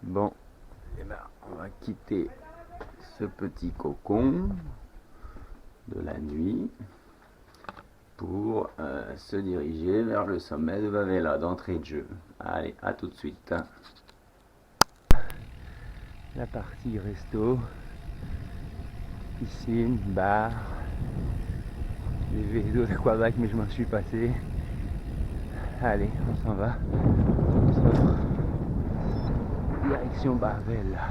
Bon, et ben, on va quitter ce petit cocon de la nuit pour se diriger vers le sommet de Bavela d'entrée de jeu. Allez, à tout de suite. La partie resto, piscine, bar, les vélos d'aquabac, mais je m'en suis passé. Allez, on s'en va. On s'offre. Direction Bavela.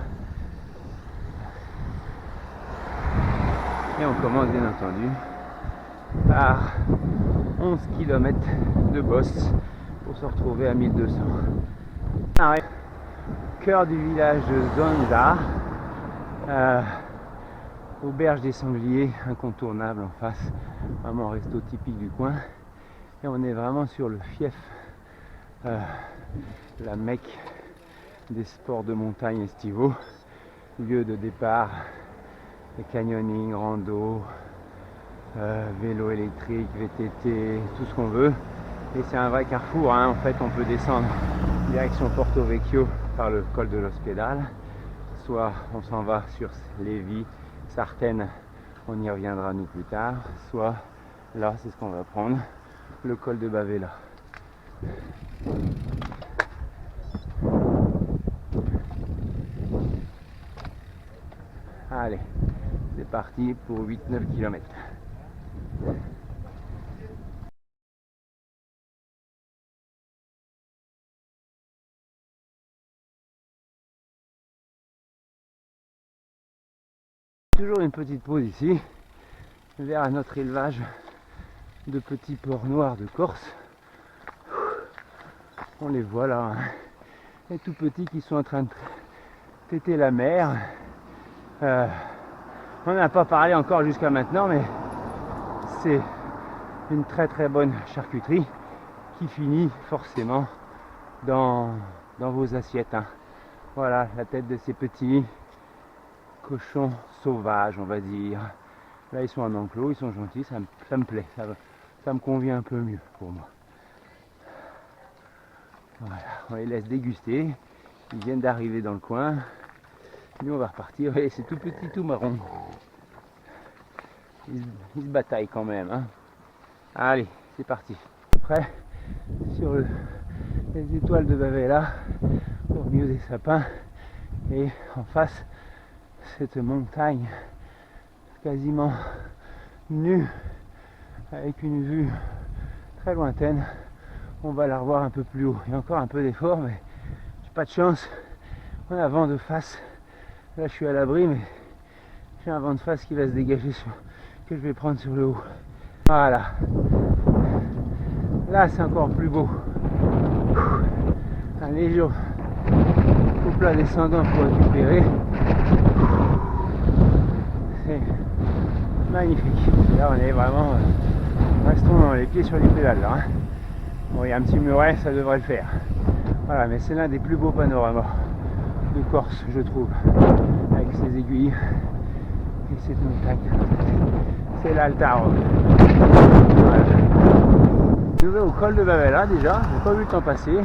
Et on commence bien entendu par 11 km de bosse pour se retrouver à 1200. On arrive au cœur du village de Zonda, auberge des sangliers incontournable en face, vraiment un resto typique du coin. Et on est vraiment sur le fief, la Mecque des sports de montagne estivaux, lieu de départ, des canyoning, rando, vélo électrique, VTT, tout ce qu'on veut. Et c'est un vrai carrefour, hein. En fait on peut descendre direction Porto Vecchio par le col de l'Ospedale, soit on s'en va sur Lévis, Sartène, on y reviendra nous plus tard, soit là c'est ce qu'on va prendre, le col de Bavela. Allez, c'est parti pour 8-9 km. Toujours une petite pause ici, vers notre élevage de petits porcs noirs de Corse. On les voit là, hein. Les tout petits qui sont en train de téter la mer. On n'a pas parlé encore jusqu'à maintenant, mais c'est une très très bonne charcuterie qui finit forcément dans vos assiettes, hein. Voilà la tête de ces petits cochons sauvages, on va dire. Là ils sont en enclos, ils sont gentils, ça me plaît, ça me convient un peu mieux pour moi. Voilà, on les laisse déguster, ils viennent d'arriver dans le coin. Nous on va repartir, et c'est tout petit, tout marron. Ils se bataillent quand même, hein. Allez, c'est parti. Après, sur les étoiles de Bavela, au milieu des sapins, et en face, cette montagne quasiment nue, avec une vue très lointaine. On va la revoir un peu plus haut. Il y a encore un peu d'effort, mais j'ai pas de chance. On a vent de face. Là, je suis à l'abri, mais j'ai un vent de face qui va se dégager que je vais prendre sur le haut. Voilà. Là, c'est encore plus beau. Un léger au plat descendant pour récupérer. C'est magnifique. Là, on est vraiment... restons les pieds sur les pédales, là, hein. Bon, il y a un petit muret, ça devrait le faire. Voilà, mais c'est l'un des plus beaux panoramas de Corse, je trouve. Avec ses aiguilles et cette montagne. C'est l'Altaro. Voilà. Je vais au col de Bavela déjà, j'ai pas vu le temps passer.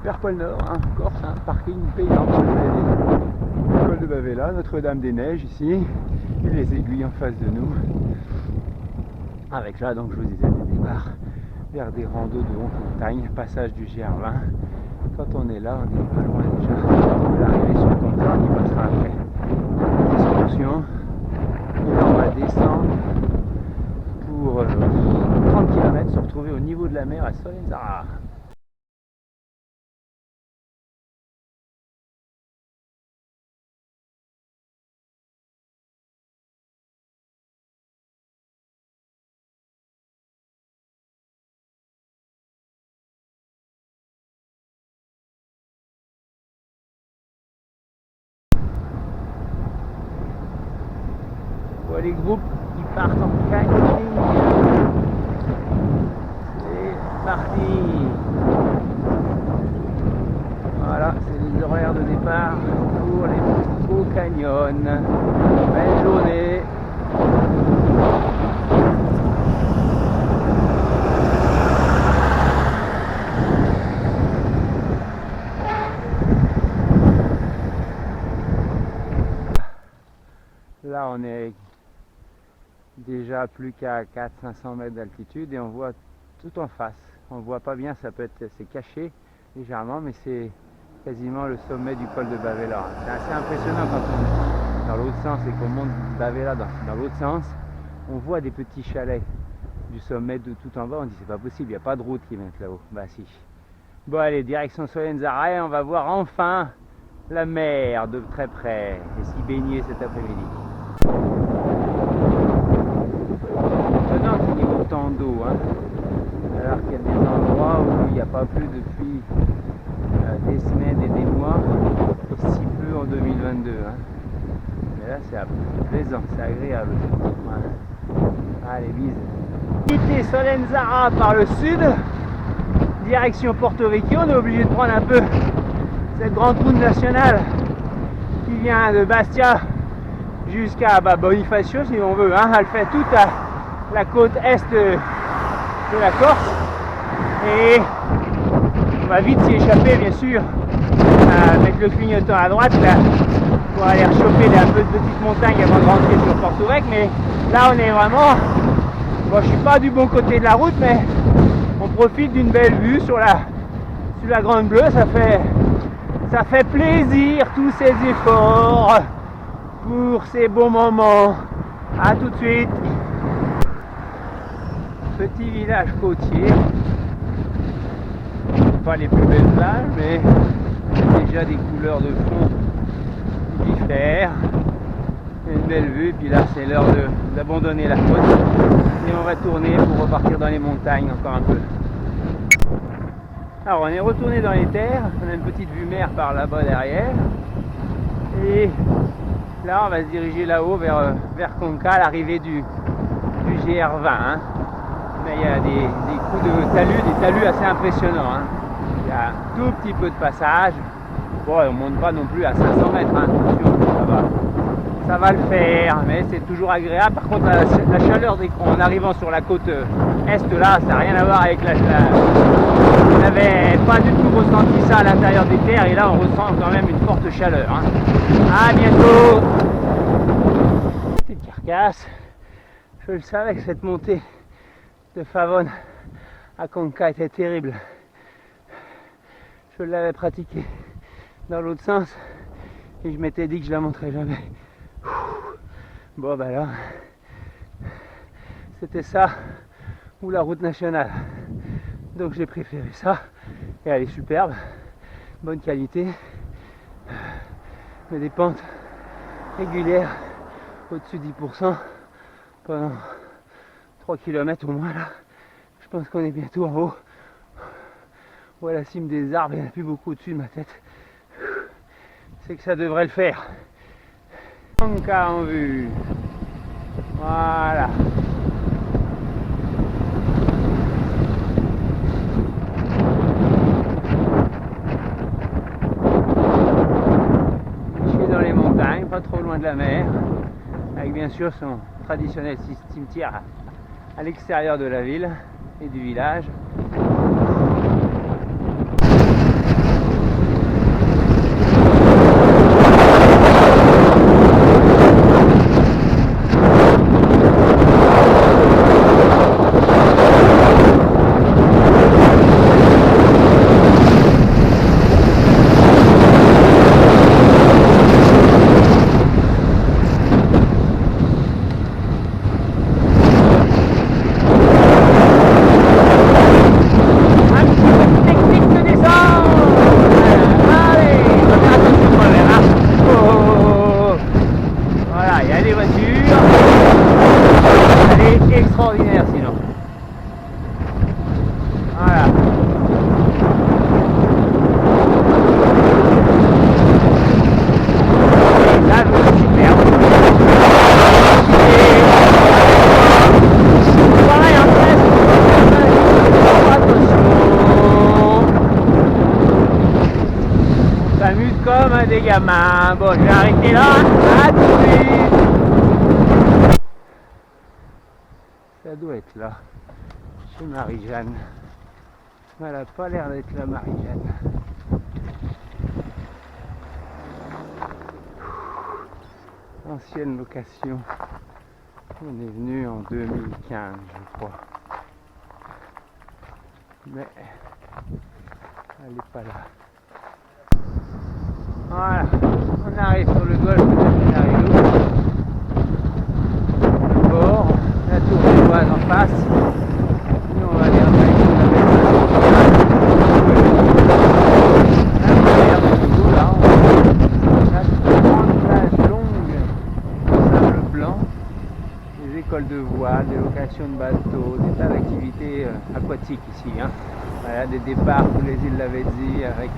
Perpol Nord, hein, Corse, hein, parking payant sur le col de Bavela, Notre-Dame-des-Neiges ici, et les aiguilles en face de nous. Avec là, donc je vous disais, des départs vers des randos de haute montagne, passage du GR20. Quand on est là, on est pas loin déjà de l'arrivée sur le compteur qui passera après. Excursion. Et là, on va descendre pour 30 km, se retrouver au niveau de la mer à Solenzara. Les groupes qui partent en canyoning. C'est parti. Voilà, c'est les horaires de départ pour les beaux canyons. Belle journée. Là, on est déjà plus qu'à 400-500 mètres d'altitude et on voit tout en face. On ne voit pas bien, c'est caché légèrement, mais c'est quasiment le sommet du col de Bavela. C'est assez impressionnant quand on est dans l'autre sens et qu'on monte Bavela dans l'autre sens. On voit des petits chalets du sommet de tout en bas. On dit c'est pas possible, il n'y a pas de route qui mène là-haut. Bah si. Bon allez, direction Solenzara et on va voir enfin la mer de très près et s'y baigner cet après-midi. Étonnant qu'il y ait autant d'eau, hein. Alors qu'il y a des endroits où il n'y a pas plu depuis des semaines et des mois, et si peu en 2022. Hein. Mais là c'est plaisant, c'est agréable. Voilà. Allez, bise. Quitter Solenzara par le sud, direction Porto Vecchio, on est obligé de prendre un peu cette grande route nationale qui vient de Bastia jusqu'à Bonifacio si on veut. Hein. Elle fait toute la côte est de la Corse et on va vite s'y échapper bien sûr, mettre le clignotant à droite là, pour aller rechoper un peu de petites montagnes avant de rentrer sur Porto Vecchio. Mais là on est vraiment, bon, je suis pas du bon côté de la route, mais on profite d'une belle vue sur la Grande Bleue. Ça fait plaisir tous ces efforts pour ces bons moments. À tout de suite. Petit village côtier, pas les plus belles plages, mais déjà des couleurs de fond qui diffèrent, une belle vue. Puis là c'est l'heure d'abandonner la côte et on va tourner pour repartir dans les montagnes encore un peu. Alors on est retourné dans les terres, on a une petite vue mer par là-bas derrière et là on va se diriger là-haut vers Conca, l'arrivée du GR20. Hein. Mais il y a des coups de talus, des talus assez impressionnants. Hein. Il y a un tout petit peu de passage. Bon, on ne monte pas non plus à 500 mètres, hein, attention, ça va le faire, mais c'est toujours agréable. Par contre, la chaleur en arrivant sur la côte est, là, ça n'a rien à voir avec on n'avait pas du tout ressenti ça à l'intérieur des terres, et là on ressent quand même une forte chaleur. Hein. À bientôt. Petite carcasse, je le savais que cette montée de Favone à Conca était terrible. Je l'avais pratiquée dans l'autre sens et je m'étais dit que je la monterais jamais. Bon bah là, c'était ça ou la route nationale. Donc j'ai préféré ça et elle est superbe, bonne qualité, mais des pentes régulières au-dessus de 10% pendant 3 km au moins. Là je pense qu'on est bientôt en haut ou à la cime des arbres. Il n'y en a plus beaucoup au-dessus de ma tête, c'est que ça devrait le faire. Conca en vue, voilà. Je suis dans les montagnes, pas trop loin de la mer, avec bien sûr son traditionnel cimetière à l'extérieur de la ville et du village. Extraordinaire sinon. Voilà. Et là, je suis superbe. Pareil en fait. Attention. On s'amuse comme des gamins. Bon, je vais arrêter là. À tout de suite. Ça doit être là, chez Marie-Jeanne. Elle n'a pas l'air d'être là, Marie-Jeanne. ancienne location. On est venu en 2015, je crois. Mais elle n'est pas là. Voilà, on arrive sur le golfe de Canario. Le bord, la tour des Oises en face. Nous on va aller en école de voile, des locations de bateaux, des tas d'activités aquatiques ici. Hein. Voilà, des départs pour les îles Lavezzi avec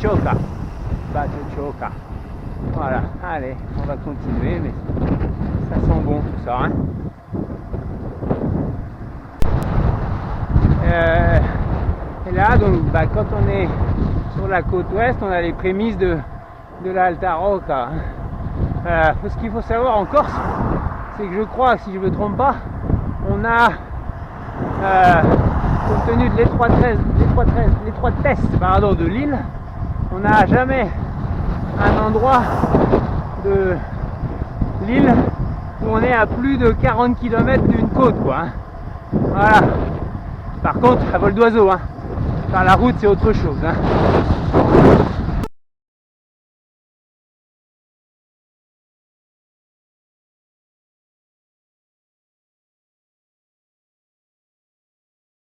Choca, bateau Choca. Voilà, allez, on va continuer, mais ça sent bon tout ça. Hein. Et là, donc, quand on est sur la côte ouest, on a les prémices de la Alta Rocca. Ce qu'il faut savoir en Corse, c'est que je crois, si je ne me trompe pas, on a, compte tenu de l'étroitesse de l'île, on n'a jamais un endroit de l'île où on est à plus de 40 km d'une côte, quoi. Hein. Voilà. Par contre, à vol d'oiseau, hein. Par la route, c'est autre chose. Hein.